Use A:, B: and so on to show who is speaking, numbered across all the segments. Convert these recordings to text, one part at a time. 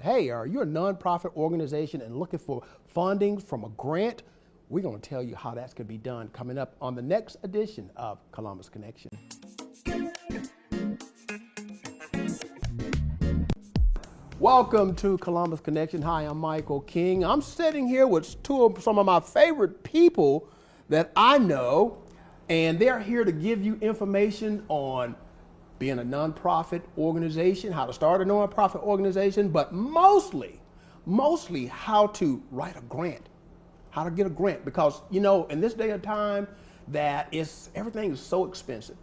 A: Hey, are you a nonprofit organization and looking for funding from a grant? We're going to tell you how that's going to be done coming up on the next edition of Columbus Connection. Welcome to Columbus Connection. Hi, I'm Michael King. I'm sitting here with some of my favorite people that I know, and they're here to give you information on being a nonprofit organization, how to start a nonprofit organization, but mostly how to write a grant, how to get a grant. Because, you know, in this day and time that everything is so expensive.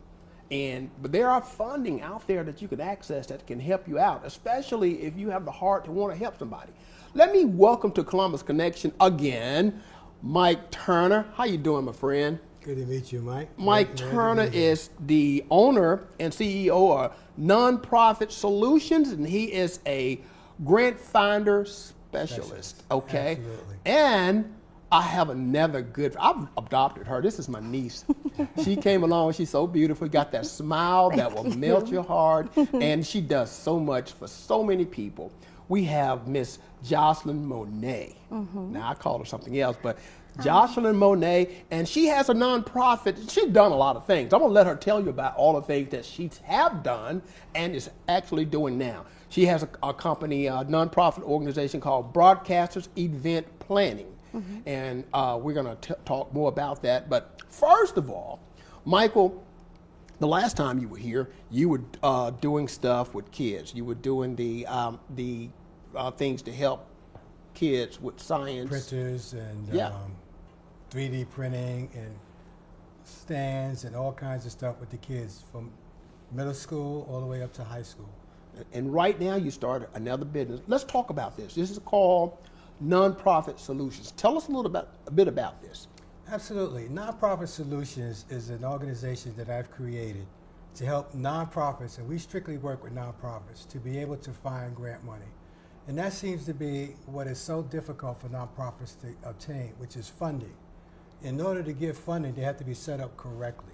A: But there are funding out there that you can access that can help you out, especially if you have the heart to want to help somebody. Let me welcome to Columbus Connection again, Mike Turner. How you doing, my friend?
B: Good to meet you, Mike.
A: Mike Turner is the owner and CEO of Nonprofit Solutions, and he is a grant finder specialist. Okay,
B: Absolutely.
A: And I have another I've adopted her. This is my niece. She came along. She's so beautiful. Got that smile that will melt your heart, and she does so much for so many people. We have Miss Jocelyn Monet. Now I call her something else, but Jocelyn Monet, and she has a nonprofit. She's done a lot of things. I'm gonna let her tell you about all the things that she have done and is actually doing now. She has a company, a nonprofit organization called Broadcasters Event Planning, and we're gonna talk more about that. But first of all, Michael, the last time you were here, you were doing stuff with kids. You were doing the things to help kids with science.
B: Printers and
A: Yeah.
B: 3D printing and stands and all kinds of stuff with the kids from middle school all the way up to high school.
A: And right now you started another business. Let's talk about this. This is called Nonprofit Solutions. Tell us a bit about this.
B: Absolutely. Nonprofit Solutions is an organization that I've created to help nonprofits, and we strictly work with nonprofits, to be able to find grant money. And that seems to be what is so difficult for nonprofits to obtain, which is funding. In order to get funding, they have to be set up correctly.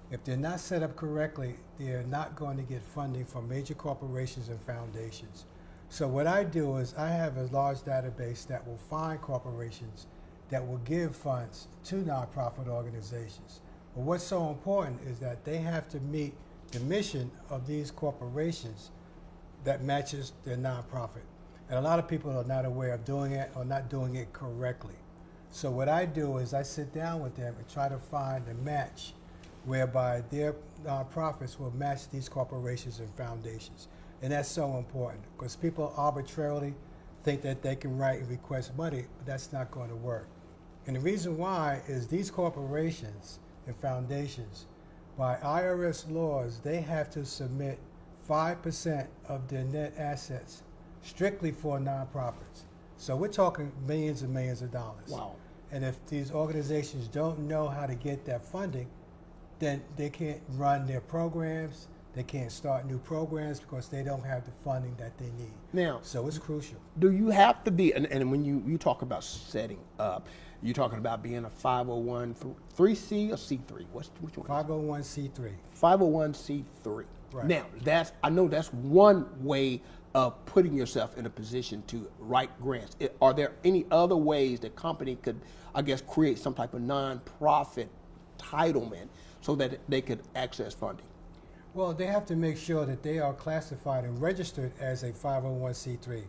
B: If they're not set up correctly, they're not going to get funding from major corporations and foundations. So what I do is I have a large database that will find corporations that will give funds to nonprofit organizations. But what's so important is that they have to meet the mission of these corporations that matches their nonprofit. And a lot of people are not aware of doing it or not doing it correctly. So what I do is I sit down with them and try to find a match whereby their nonprofits will match these corporations and foundations. And that's so important because people arbitrarily think that they can write and request money, but that's not going to work. And the reason why is these corporations and foundations, by IRS laws, they have to submit 5% of their net assets strictly for nonprofits. So we're talking millions and millions of dollars.
A: Wow.
B: And if these organizations don't know how to get that funding, then they can't run their programs, they can't start new programs because they don't have the funding that they need.
A: Now,
B: so it's crucial.
A: do you have to be, and when you talk about setting up, you're talking about being a 501c or C3? Which one?
B: 501c3.
A: 501c3.
B: Right.
A: Now, I know that's one way of putting yourself in a position to write grants. Are there any other ways that company could, I guess, create some type of nonprofit entitlement so that they could access funding?
B: Well, they have to make sure that they are classified and registered as a 501c3.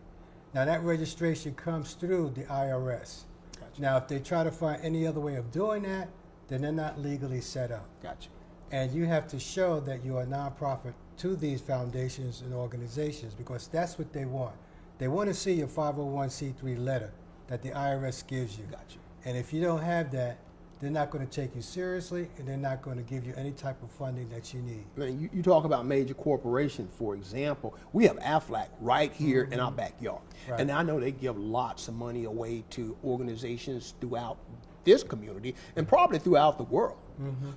B: Now that registration comes through the IRS.
A: Gotcha.
B: Now if they try to find any other way of doing that, then they're not legally set up.
A: Gotcha.
B: And you have to show that you're a nonprofit to these foundations and organizations because that's what they want. They want to see your 501c3 letter that the IRS gives you.
A: Gotcha.
B: And if you don't have that, they're not going to take you seriously and they're not going to give you any type of funding that you need.
A: Now, you talk about major corporations, for example. We have Aflac right here in our backyard.
B: Right.
A: And I know they give lots of money away to organizations throughout this community and probably throughout the world.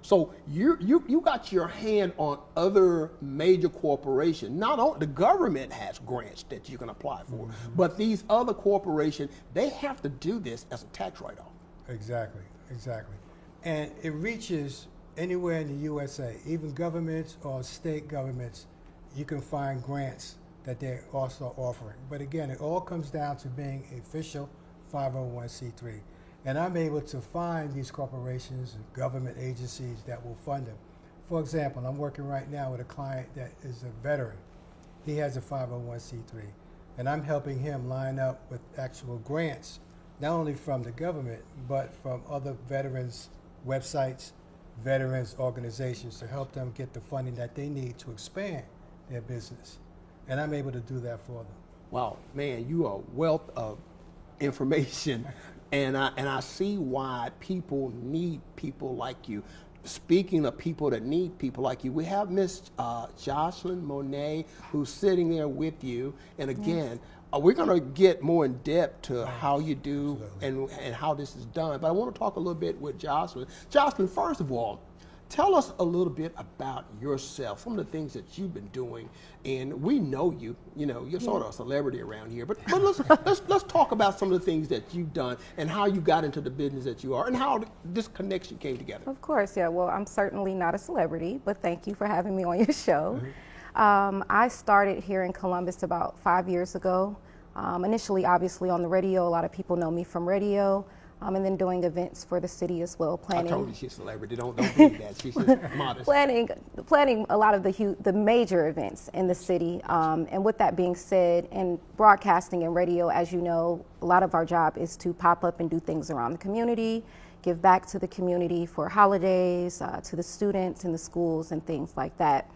A: So you got your hand on other major corporations. Not only the government has grants that you can apply for, but these other corporations, they have to do this as a tax write-off.
B: Exactly. And it reaches anywhere in the USA, even governments or state governments, you can find grants that they're also offering. But again, it all comes down to being an official 501c3. And I'm able to find these corporations and government agencies that will fund them. For example, I'm working right now with a client that is a veteran. He has a 501c3. And I'm helping him line up with actual grants, not only from the government, but from other veterans websites, veterans organizations, to help them get the funding that they need to expand their business. And I'm able to do that for them.
A: Wow, man, you are a wealth of information, and I see why people need people like you. Speaking of people that need people like you, we have Miss Jocelyn Monet, who's sitting there with you. And again, we're going to get more in depth to how you do and how this is done. But I want to talk a little bit with Jocelyn. Jocelyn, first of all, tell us a little bit about yourself, some of the things that you've been doing. And we know you, you're sort of a celebrity around here. But let's talk about some of the things that you've done and how you got into the business that you are and how this connection came together.
C: Of course, yeah. Well, I'm certainly not a celebrity, but thank you for having me on your show. I started here in Columbus about 5 years ago. Initially, obviously, on the radio. A lot of people know me from radio. And then doing events for the city as well. Planning. I
A: told you she's a celebrity. Don't do that. She's just modest.
C: Planning a lot of the major events in the city. And with that being said, in broadcasting and radio, as you know, a lot of our job is to pop up and do things around the community, give back to the community for holidays, to the students in the schools and things like that.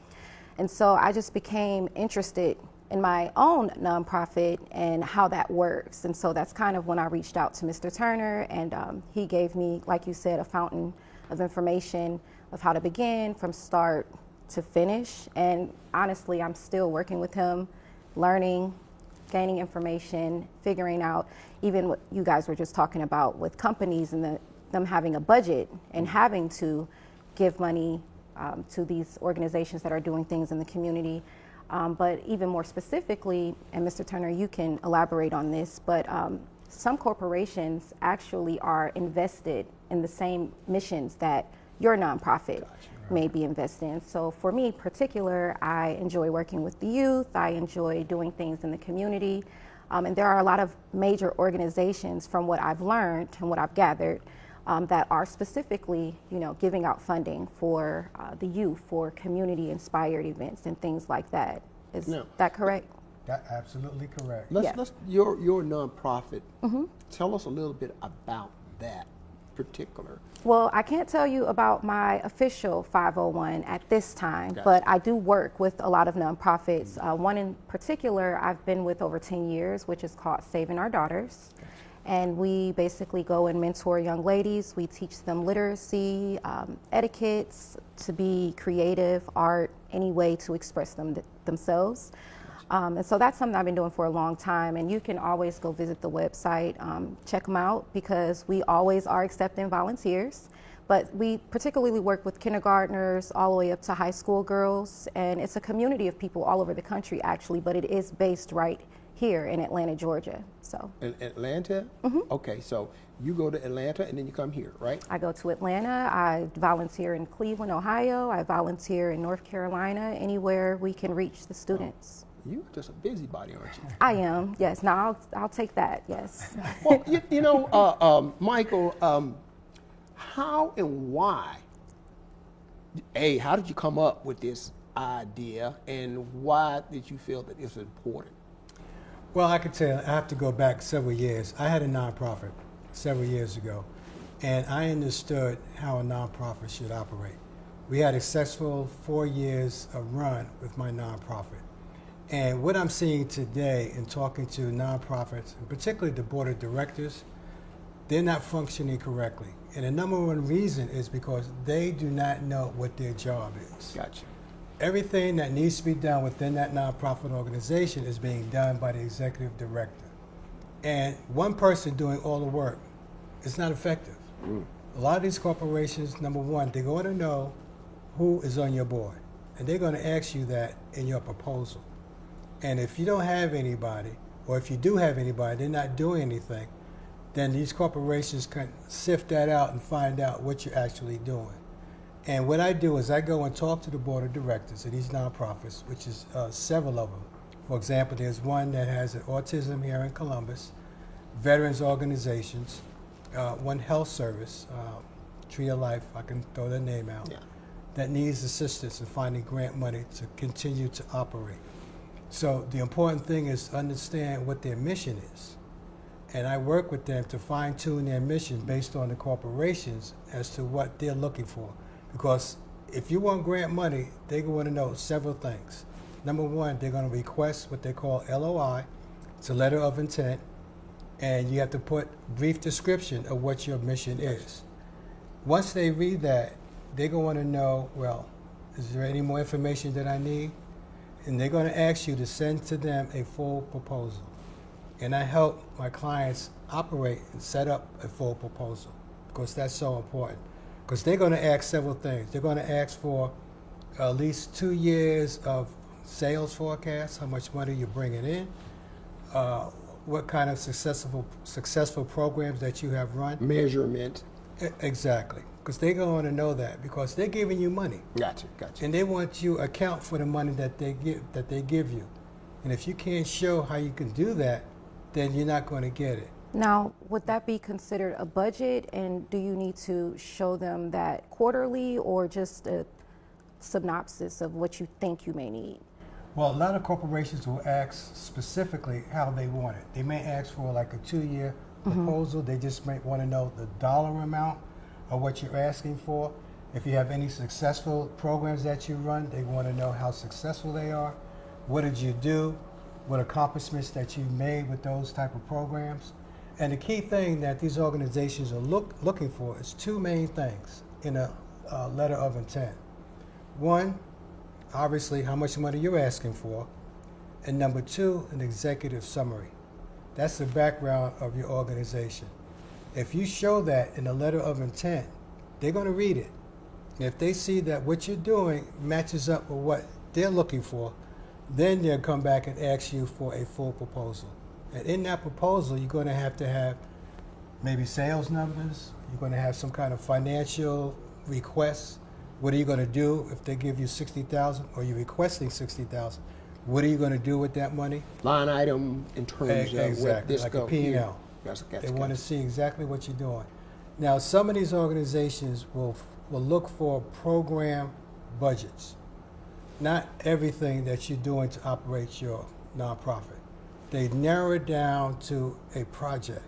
C: And so I just became interested in my own nonprofit and how that works. And so that's kind of when I reached out to Mr. Turner, and he gave me, like you said, a fountain of information of how to begin from start to finish. And honestly, I'm still working with him, learning, gaining information, figuring out even what you guys were just talking about with companies and them having a budget and having to give money to these organizations that are doing things in the community. But even more specifically, and Mr. Turner, you can elaborate on this, but some corporations actually are invested in the same missions that your nonprofit may be invested in. So for me in particular, I enjoy working with the youth. I enjoy doing things in the community. And there are a lot of major organizations, from what I've learned and what I've gathered, that are specifically, giving out funding for the youth, for community-inspired events and things like that. Is that correct?
B: That's absolutely correct.
A: Your nonprofit, tell us a little bit about that particular.
C: Well, I can't tell you about my official 501 at this time, but I do work with a lot of nonprofits. One in particular I've been with over 10 years, which is called Saving Our Daughters. And we basically go and mentor young ladies. We teach them literacy, etiquettes, to be creative, art, any way to express themselves. And so that's something I've been doing for a long time. And you can always go visit the website, check them out, because we always are accepting volunteers. But we particularly work with kindergartners all the way up to high school girls. And it's a community of people all over the country, actually, but it is based right here in Atlanta, Georgia. So
A: in Atlanta? Okay, so you go to Atlanta and then you come here, right?
C: I go to Atlanta. I volunteer in Cleveland, Ohio. I volunteer in North Carolina, anywhere we can reach the students.
A: You're just a busybody, aren't you?
C: I am, yes. Now I'll take that, yes.
A: Well, Michael, how and why, how did you come up with this idea, and why did you feel that it's important?
B: Well, I could tell, I have to go back several years. I had a nonprofit several years ago, and I understood how a nonprofit should operate. We had a successful 4 years of run with my nonprofit. And what I'm seeing today in talking to nonprofits, and particularly the board of directors, they're not functioning correctly. And the number one reason is because they do not know what their job is.
A: Gotcha.
B: Everything that needs to be done within that nonprofit organization is being done by the executive director. And one person doing all the work is not effective. A lot of these corporations, number one, they're going to know who is on your board. And they're going to ask you that in your proposal. And if you don't have anybody, or if you do have anybody, they're not doing anything, then these corporations can sift that out and find out what you're actually doing. And what I do is I go and talk to the board of directors of these nonprofits, which is several of them, For example, there's one that has an autism here in Columbus, veterans organizations, one health service, Tree of Life, I can throw their name out,
A: Yeah.
B: that needs assistance in finding grant money to continue to operate. So the important thing is to understand what their mission is. And I work with them to fine tune their mission based on the corporations as to what they're looking for. Because if you want grant money, they're going to know several things. Number one, they're going to request what they call LOI. It's a letter of intent. And you have to put brief description of what your mission is. Once they read that, they're going to know, well, is there any more information that I need? And they're going to ask you to send to them a full proposal. And I help my clients operate and set up a full proposal because that's so important. Because they're going to ask several things. They're going to ask for at least 2 years of sales forecast, how much money you're bringing in, what kind of successful programs that you have run.
A: Measurement.
B: Exactly. Because they're going to know that because they're giving you money.
A: Gotcha.
B: And they want you to account for the money that they give you. And if you can't show how you can do that, then you're not going to get it.
C: Now, would that be considered a budget, and do you need to show them that quarterly or just a synopsis of what you think you may need?
B: Well, a lot of corporations will ask specifically how they want it. They may ask for like a 2-year proposal. They just might want to know the dollar amount of what you're asking for. If you have any successful programs that you run, they want to know how successful they are. What did you do? What accomplishments that you made with those type of programs? And the key thing that these organizations are looking for is 2 main things in a letter of intent. One, obviously how much money you're asking for, and number 2, an executive summary. That's the background of your organization. If you show that in a letter of intent, they're going to read it. And if they see that what you're doing matches up with what they're looking for, then they'll come back and ask you for a full proposal. And in that proposal, you're going to have maybe sales numbers, you're going to have some kind of financial requests. What are you going to do if they give you $60,000 or you're requesting $60,000? What are you going to do with that money?
A: Line item in terms of what this
B: like
A: go
B: a P&L.
A: here.
B: They want to see exactly what you're doing. Now, some of these organizations will look for program budgets. Not everything that you're doing to operate your nonprofit. They narrow it down to a project.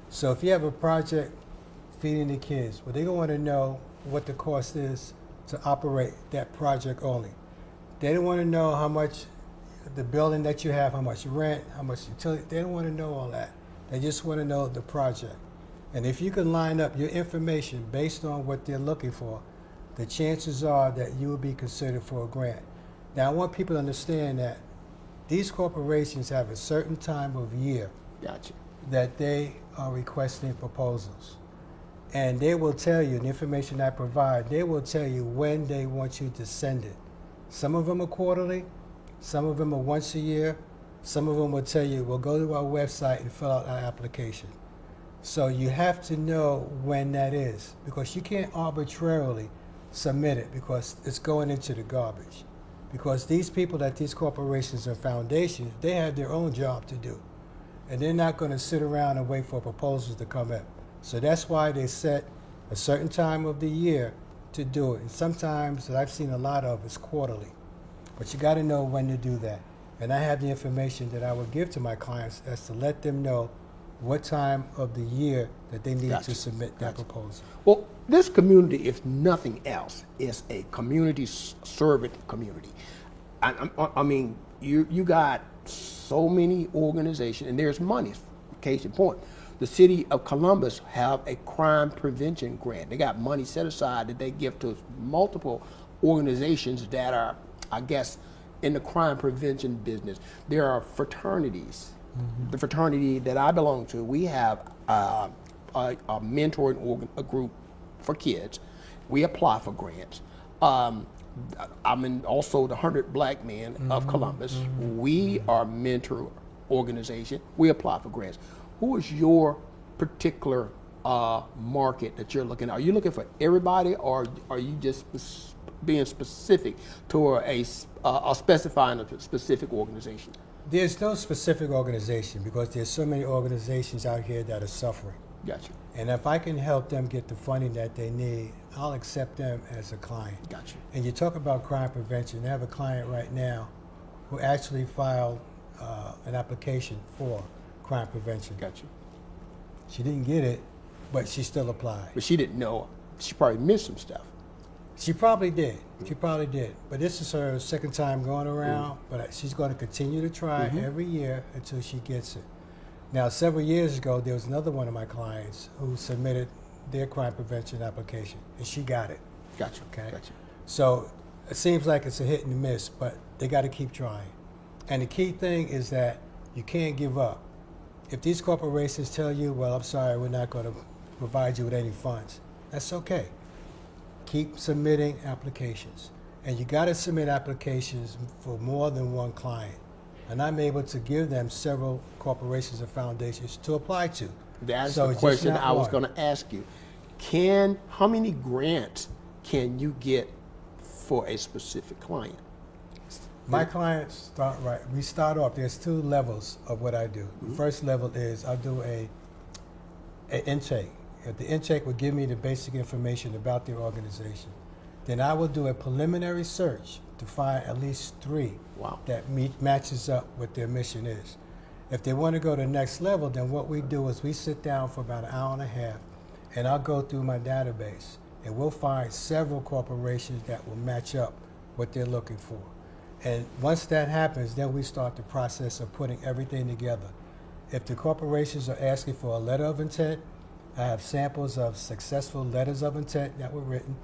B: So if you have a project feeding the kids, well, they're going to want to know what the cost is to operate that project only. They don't want to know how much the building that you have, how much rent, how much utility. They don't want to know all that. They just want to know the project. And if you can line up your information based on what they're looking for, the chances are that you will be considered for a grant. Now, I want people to understand that these corporations have a certain time of year
A: Gotcha.
B: that they are requesting proposals. And they will tell you, the information I provide, they will tell you when they want you to send it. Some of them are quarterly, some of them are once a year, some of them will tell you, well, go to our website and fill out our application. So you have to know when that is, because you can't arbitrarily submit it because it's going into the garbage. Because these people at these corporations and foundations, they have their own job to do. And they're not going to sit around and wait for proposals to come in. So that's why they set a certain time of the year to do it. And sometimes, that I've seen a lot of, is quarterly. But you got to know when to do that. And I have the information that I would give to my clients as to let them know what time of the year that they need
A: Gotcha.
B: to submit that proposal.
A: Well, this community, if nothing else, is a community servant community. I mean, you got so many organizations, and there's money. Case in point, the city of Columbus have a crime prevention grant. They got money set aside that they give to multiple organizations that are, I guess, in the crime prevention business. There are fraternities. Mm-hmm. The fraternity that I belong to, we have a mentoring a group for kids. We apply for grants. I'm in also the 100 Black Men of Columbus. Mm-hmm. We are a mentor organization. We apply for grants. Who is your particular market that you're looking at? Are you looking for everybody, or are you just being specific to specifying a specific organization?
B: There's no specific organization because there's so many organizations out here that are suffering.
A: Gotcha.
B: And if I can help them get the funding that they need, I'll accept them as a client.
A: Gotcha.
B: And you talk about crime prevention. I have a client right now who actually filed an application for crime prevention.
A: Gotcha.
B: She didn't get it, but she still applied.
A: But she didn't know. She probably missed some stuff.
B: She probably did. She probably did. But this is her second time going around, but she's going to continue to try every year until she gets it. Now, several years ago, there was another one of my clients who submitted their crime prevention application, and she got it.
A: Gotcha.
B: Okay.
A: Gotcha.
B: So it seems like it's a hit and miss, but they got to keep trying. And the key thing is that you can't give up. If these corporations tell you, well, I'm sorry, we're not going to provide you with any funds, that's okay. Keep submitting applications. And you got to submit applications for more than one client. And I'm able to give them several corporations and foundations to apply to.
A: That's
B: So
A: the
B: it's just
A: question
B: not
A: I was
B: one.
A: going to ask you. How many grants can you get for a specific client?
B: My clients start right. We start off. There's two levels of what I do. The first level is I do a intake. If the intake will give me the basic information about their organization, then I will do a preliminary search to find at least 3
A: Wow.
B: that matches up what their mission is. If they want to go to the next level, then what we do is we sit down for about an hour and a half, and I'll go through my database, and we'll find several corporations that will match up what they're looking for. And once that happens, then we start the process of putting everything together. If the corporations are asking for a letter of intent, I have samples of successful letters of intent that were written.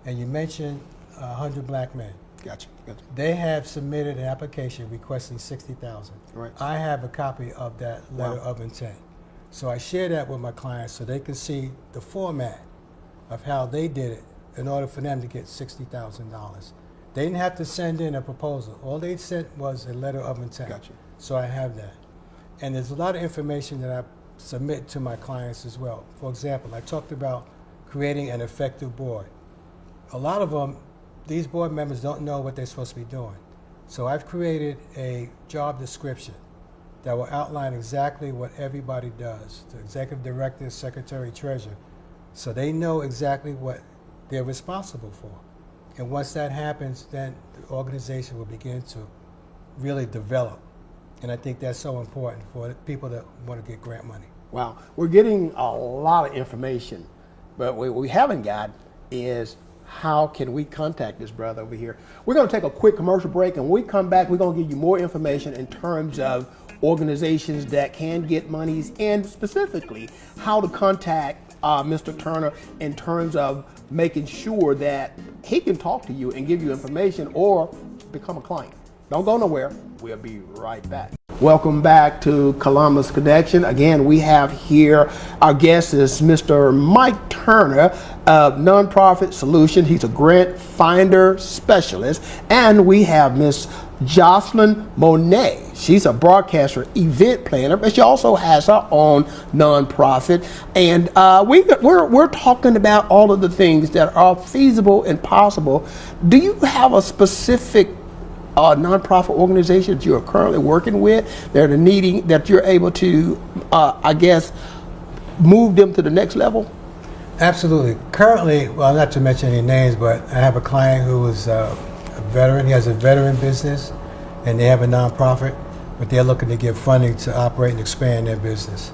B: And you mentioned 100 Black Men.
A: Gotcha. Gotcha.
B: They have submitted an application requesting $60,000.
A: Right.
B: I have a copy of that letter
A: Wow.
B: of intent. So I share that with my clients so they can see the format of how they did it in order for them to get $60,000. They didn't have to send in a proposal. All they sent was a letter of intent.
A: Gotcha.
B: So I have that. And there's a lot of information that I submit to my clients as well. For example, I talked about creating an effective board. A lot of them, these board members don't know what they're supposed to be doing. So I've created a job description that will outline exactly what everybody does, the executive director, secretary, treasurer, so they know exactly what they're responsible for. And once that happens, then the organization will begin to really develop. And I think that's so important for people that want to get grant money.
A: Wow. We're getting a lot of information, but what we haven't got is how can we contact this brother over here. We're going to take a quick commercial break, and when we come back, we're going to give you more information in terms of organizations that can get monies and specifically how to contact Mr. Turner in terms of making sure that he can talk to you and give you information or become a client. Don't go nowhere. We'll be right back. Welcome back to Columbus Connection. Again, we have here, our guest is Mr. Mike Turner of Nonprofit Solutions. He's a grant finder specialist. And we have Miss Jocelyn Monet. She's a broadcaster, event planner, but she also has her own nonprofit. And we're talking about all of the things that are feasible and possible. Do you have a specific nonprofit organization that you're currently working with that are needing, that you're able to, move them to the next level?
B: Absolutely. Currently, well, not to mention any names, but I have a client who is a veteran. He has a veteran business, and they have a nonprofit, but they're looking to get funding to operate and expand their business.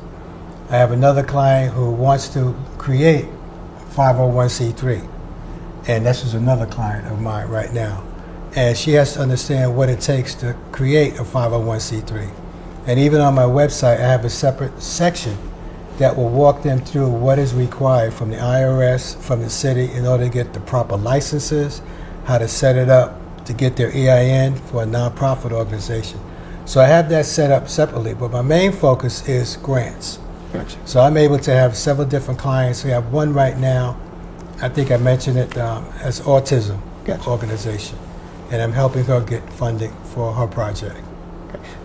B: I have another client who wants to create a 501c3, and this is another client of mine right now. And she has to understand what it takes to create a 501c3. And even on my website, I have a separate section that will walk them through what is required from the IRS, from the city, in order to get the proper licenses, how to set it up to get their EIN for a nonprofit organization. So I have that set up separately, but my main focus is grants.
A: Gotcha.
B: So I'm able to have several different clients. We have one right now, I think I mentioned it, as autism
A: Gotcha.
B: organization. And I'm helping her get funding for her project.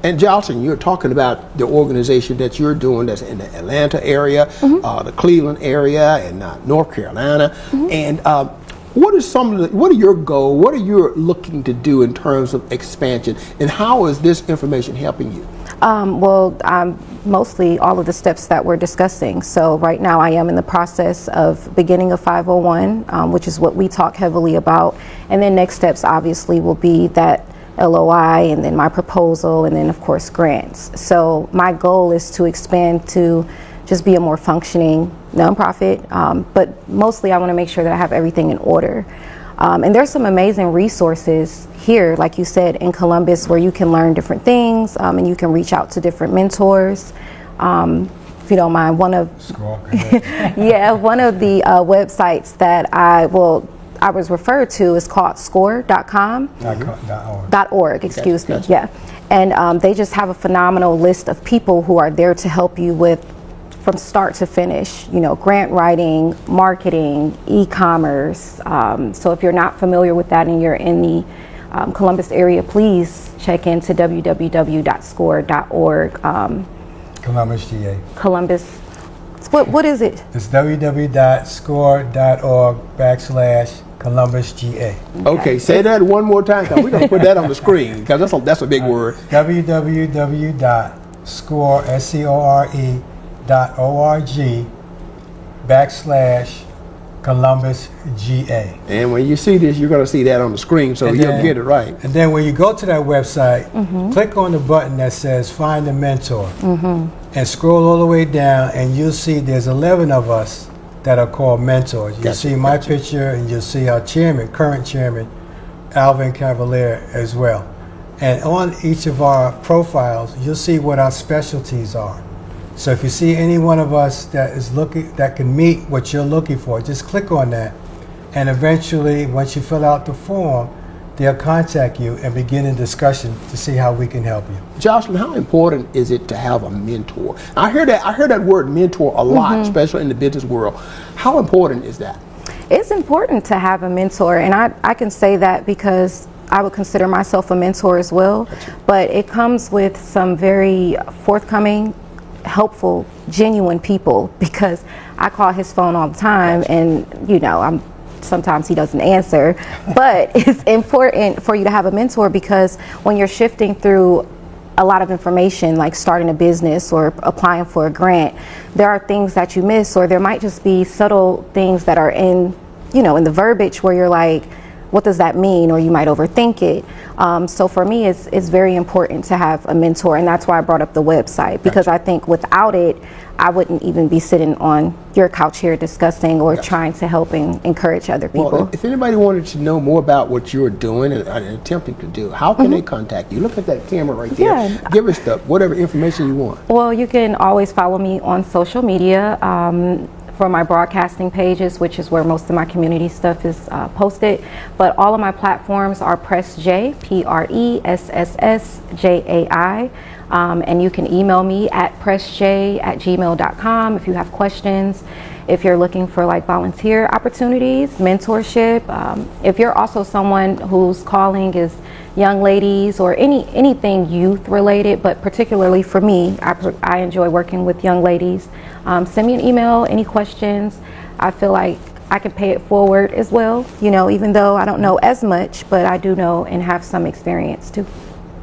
A: And Jocelyn, you're talking about the organization that you're doing that's in the Atlanta area, the Cleveland area, and North Carolina. And What are your goals? What are you looking to do in terms of expansion, and how is this information helping you?
C: Mostly all of the steps that we're discussing. So right now I am in the process of beginning a 501, which is what we talk heavily about. And then next steps obviously will be that LOI and then my proposal and then of course grants. So my goal is to expand to just be a more functioning nonprofit, but mostly I want to make sure that I have everything in order. And there's some amazing resources here, like you said, in Columbus, where you can learn different things and you can reach out to different mentors. If you don't mind, one of one of the websites that I was referred to is called score.com. .org, excuse me. Yeah, and they just have a phenomenal list of people who are there to help you with from start to finish, grant writing, marketing, e-commerce. So if you're not familiar with that and you're in the Columbus area, please check into www.score.org.
B: Columbus, GA.
C: Columbus, what is it?
B: It's www.score.org/Columbus, GA.
A: Okay, say that one more time, because we're going to put that on the screen, because that's a big word.
B: www.score.org/Columbus, GA.
A: And when you see this, you're going to see that on the screen, so you'll get it right.
B: And then when you go to that website, click on the button that says Find a Mentor, and scroll all the way down, and you'll see there's 11 of us that are called mentors. You'll see my picture, and you'll see our current chairman, Alvin Cavalier, as well. And on each of our profiles, you'll see what our specialties are. So if you see any one of us that can meet what you're looking for, just click on that, and eventually, once you fill out the form, they'll contact you and begin a discussion to see how we can help you.
A: Jocelyn, how important is it to have a mentor? I hear that word mentor a lot, especially in the business world. How important is that?
C: It's important to have a mentor, and I can say that because I would consider myself a mentor as well, but it comes with some very forthcoming, helpful, genuine people, because I call his phone all the time, and sometimes he doesn't answer, but it's important for you to have a mentor, because when you're shifting through a lot of information, like starting a business or applying for a grant, there are things that you miss, or there might just be subtle things that are in the verbiage where you're like, what does that mean? Or you might overthink it. So for me, it's very important to have a mentor, and that's why I brought up the website, because I think without it, I wouldn't even be sitting on your couch here discussing or trying to help and encourage other people.
A: Well, if anybody wanted to know more about what you're doing and attempting to do, how can they contact you? Look at that camera right there.
C: Yeah.
A: Give us whatever information you want.
C: Well, you can always follow me on social media. For my broadcasting pages, which is where most of my community stuff is posted. But all of my platforms are PressJ, PressSSJAI. And you can email me at pressj@gmail.com if you have questions, if you're looking for like volunteer opportunities, mentorship. If you're also someone whose calling is young ladies or anything youth related, but particularly for me, I enjoy working with young ladies. Send me an email, any questions. I feel like I can pay it forward as well, even though I don't know as much, but I do know and have some experience too.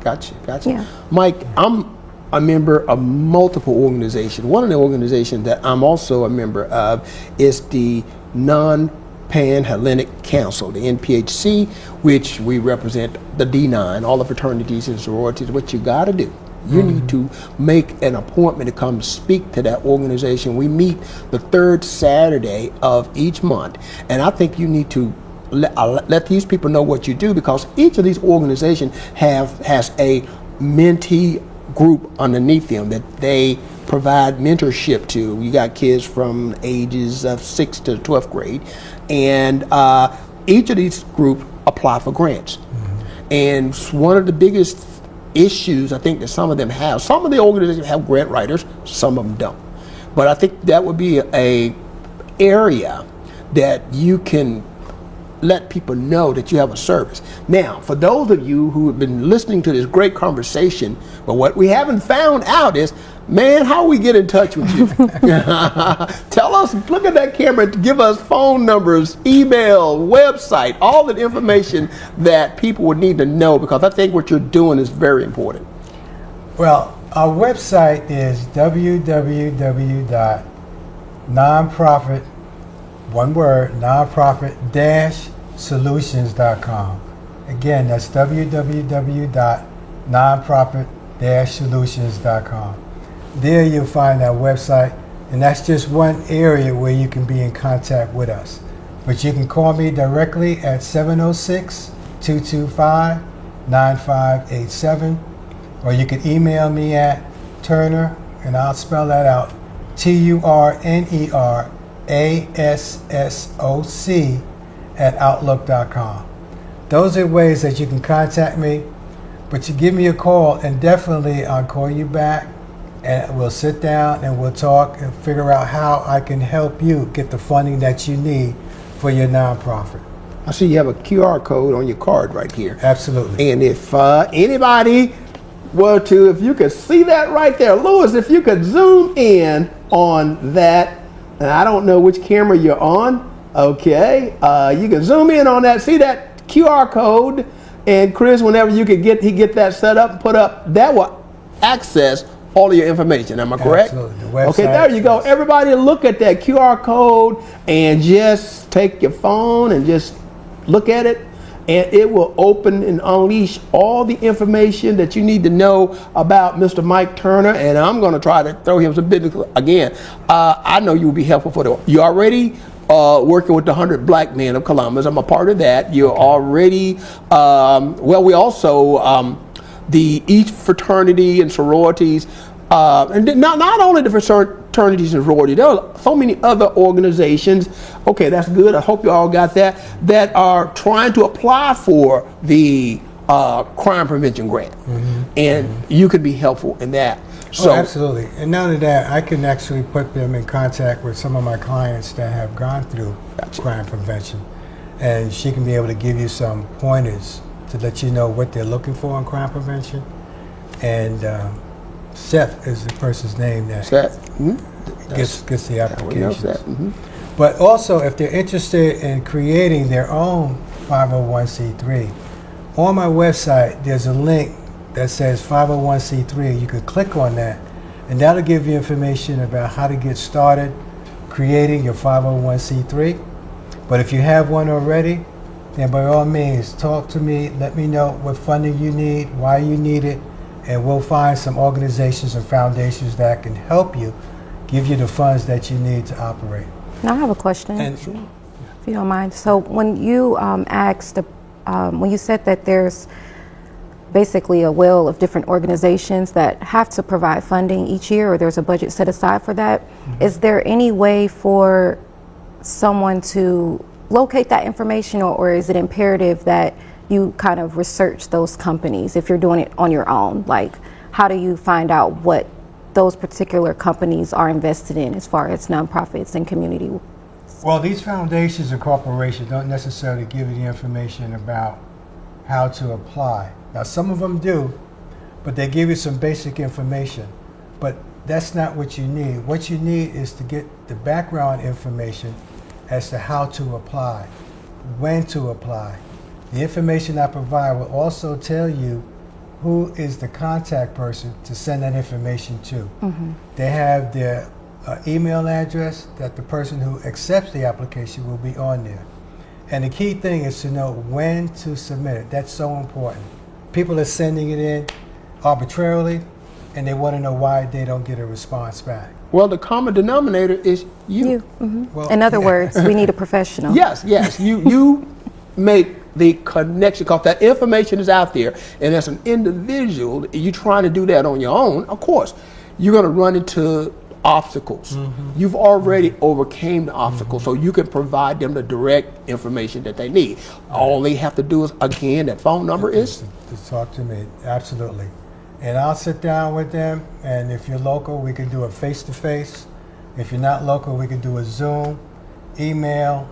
A: Gotcha.
C: Yeah.
A: Mike, I'm a member of multiple organizations. One of the organizations that I'm also a member of is the Non-Pan-Hellenic Council, the NPHC, which we represent the D9, all the fraternities and sororities. What you got to do, you need to make an appointment to come speak to that organization. We meet the third Saturday of each month, and I think you need to let these people know what you do, because each of these organizations has a mentee group underneath them that they provide mentorship to. You got kids from ages of 6th to 12th grade, and each of these groups apply for grants. And one of the biggest issues I think that some of them have, some of the organizations have grant writers, some of them don't. But I think that would be a area that you can let people know that you have a service. Now, for those of you who have been listening to this great conversation, but what we haven't found out is Man, how we get in touch with you? Tell us, look at that camera, give us phone numbers, email, website, all the information that people would need to know, because I think what you're doing is very important.
B: Well, our website is www.nonprofit, one word, nonprofit-solutions.com. Again, that's www.nonprofit-solutions.com. There you'll find our website, and that's just one area where you can be in contact with us. But you can call me directly at 706-225-9587, or you can email me at Turner, and I'll spell that out, TURNERASSOC @outlook.com. Those are ways that you can contact me, but you give me a call, and definitely I'll call you back, and we'll sit down and we'll talk and figure out how I can help you get the funding that you need for your nonprofit.
A: I see you have a QR code on your card right here.
B: Absolutely.
A: And if anybody were to, if you could see that right there, Louis, if you could zoom in on that, and I don't know which camera you're on, okay, you can zoom in on that, see that QR code, and Chris, whenever you could get that set up and put up, that will access all of your information. Am I correct?
B: Absolutely. The website,
A: okay, there you go.
B: yes.
A: Everybody look at that QR code and just take your phone and just look at it, and it will open and unleash all the information that you need to know about Mr. Mike Turner. And I'm going to try to throw him some business again. I know you will be helpful for the. You already working with the 100 Black Men of Columbus. I'm a part of that. You're already well. We also each fraternity and sororities, and not only the fraternities and sororities. There are so many other organizations. Okay, that's good. I hope you all got that. That are trying to apply for the crime prevention grant, and you could be helpful in that. So,
B: absolutely. And not only that, I can actually put them in contact with some of my clients that have gone through crime prevention, and she can be able to give you some pointers to let you know what they're looking for in crime prevention. And Seth is the person's name that gets the applications. But also, if they're interested in creating their own 501c3, on my website there's a link that says 501c3. You could click on that, and that'll give you information about how to get started creating your 501c3. But if you have one already, then by all means, talk to me, let me know what funding you need, why you need it, and we'll find some organizations and foundations that can help you, give you the funds that you need to operate.
C: Now I have a question,
B: And
C: if you don't mind. So when you when you said that there's basically a will of different organizations that have to provide funding each year, or there's a budget set aside for that, is there any way for someone to locate that information, or is it imperative that you kind of research those companies if you're doing it on your own? Like, how do you find out what those particular companies are invested in as far as nonprofits and community?
B: Well, these foundations and corporations don't necessarily give you the information about how to apply. Now, some of them do, but they give you some basic information. But that's not what you need. What you need is to get the background information as to how to apply, when to apply. The information I provide will also tell you who is the contact person to send that information to. They have their email address that the person who accepts the application will be on there. And the key thing is to know when to submit it. That's so important. People are sending it in arbitrarily, and they want to know why they don't get a response back.
A: well, the common denominator is you.
B: Well,
C: In other words, we need a professional.
A: Yes, you make the connection, because that information is out there, and as an individual, you trying to do that on your own, of course, you're going to run into obstacles. You've already overcame the obstacles, so you can provide them the direct information that they need. All they have to do is, again, that phone number is?
B: To talk to me, absolutely. And I'll sit down with them, and if you're local, we can do a face-to-face. If you're not local, we can do a Zoom, email,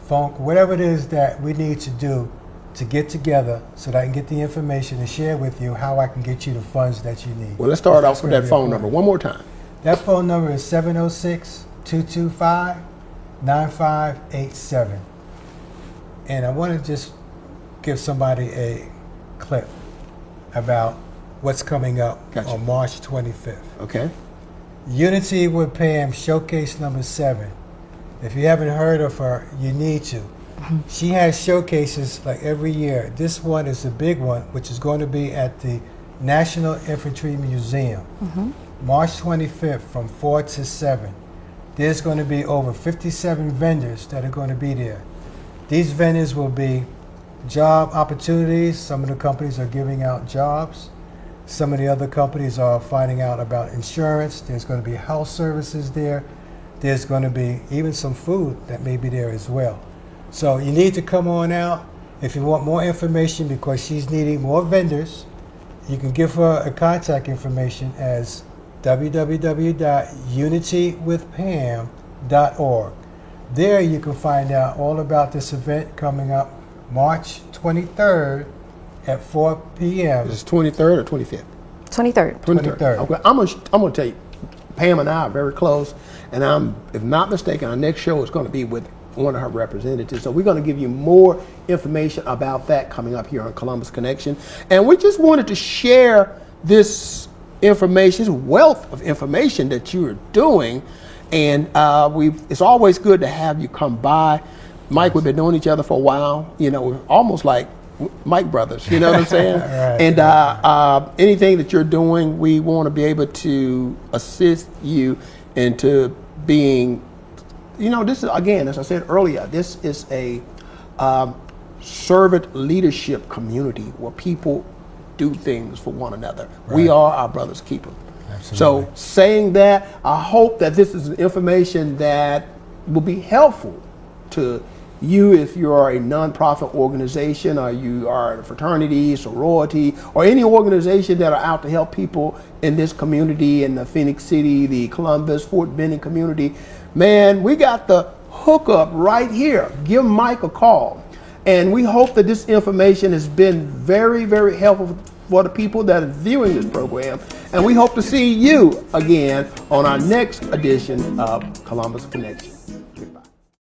B: phone, whatever it is that we need to do to get together so that I can get the information and share with you how I can get you the funds that you need.
A: Well, let's start
B: That's
A: off with
B: gonna
A: that
B: be
A: phone
B: important.
A: number one more time.
B: That phone number is 706-225-9587. And I want to just give somebody a clip about what's coming up
A: Gotcha.
B: on March 25th.
A: Okay.
B: Unity with Pam Showcase number 7. If you haven't heard of her, you need to. She has showcases like every year. This one is a big one, which is going to be at the National Infantry Museum, March 25th from 4 to 7. There's going to be over 57 vendors that are going to be there. These vendors will be job opportunities. Some of the companies are giving out jobs. Some of the other companies are finding out about insurance. There's going to be health services there. There's going to be even some food that may be there as well. So you need to come on out. If you want more information, because she's needing more vendors, you can give her a contact information as www.unitywithpam.org. There you can find out all about this event coming up March 23rd at 4 p.m.
A: Is it 23rd or 25th?
C: 23rd.
B: 23rd.
A: Okay, I'm gonna tell you, Pam and I are very close, and if not mistaken, our next show is going to be with one of her representatives. So we're going to give you more information about that coming up here on Columbus Connection. And we just wanted to share this information, this wealth of information that you're doing. And it's always good to have you come by. Mike, we've been knowing each other for a while. You know, we're almost like Mike brothers, you know what I'm saying?
B: Right.
A: And anything that you're doing, we want to be able to assist you into being, you know, this is, again, as I said earlier, this is a servant leadership community where people do things for one another.
B: Right.
A: We are our brother's keeper.
B: Absolutely.
A: So saying that, I hope that this is information that will be helpful to you if you are a nonprofit organization, or you are a fraternity, sorority, or any organization that are out to help people in this community, in the Phoenix City, the Columbus, Fort Benning community. Man, we got the hookup right here. Give Mike a call. And we hope that this information has been very, very helpful for the people that are viewing this program. And we hope to see you again on our next edition of Columbus Connection.